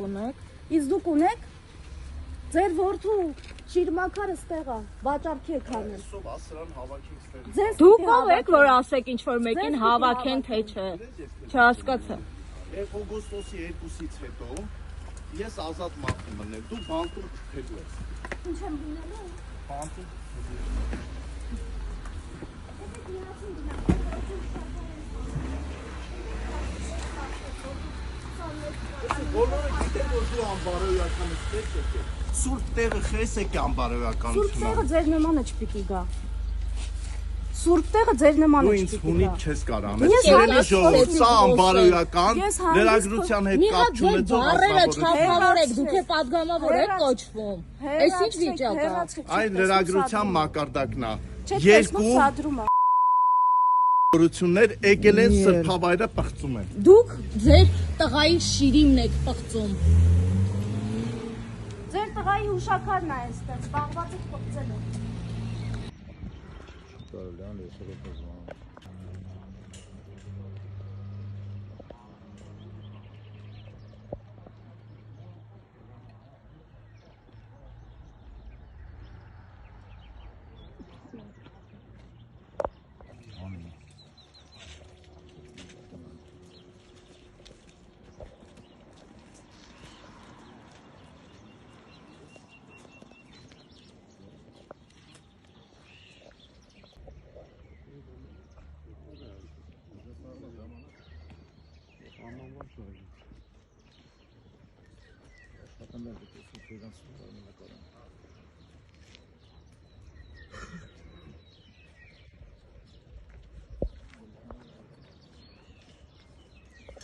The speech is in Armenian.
ունեք։ Իսկ դուք ունեք ձեր որդու շիրմաքարը ստեղ է, վաճառքի եք անել։ Դուք ով եք, որ ասեք ինչ-որ մեկին հավաքեն, թե չէ։ Չհասկացա։ Օգոստոսի 2-ից հետո ես ազատ մարդ եմ մնել, դու բանտում թելու ես։ Ինչ եմ դինելու։ Բանտում բոլորը գիտեն, որ դու անբարոյական ես, սուրբ տեղը խես եք անբարոյականությունը։ Սուրբ տեղը ձեր նմանը չպիտի գա։ Սուրբ տեղը ձեր նմանը Դու ինձ չպիտի հունիկ գա։ չես կարող անել։ Սիրելի ժողովուրդ, սա անբարոյական, լրագրության հետ կապ չունեցող Բարերը ազգավորություն։ չափավոր եք, դուք է падգամավոր եք կոչվում։ Այս ինչ վիճակ է։ Այն լրագրության մակարդակն է։ Չեք Երկու սադրում է։ օրություններ եկել են սրբավայրը պղծում են։ Դուք ձեր տղայի շիրիմն եք պղծում։ Ձեր տղայի հուշակարն է այստեղ, զբաղված եք պղծել եք։ Պատանդ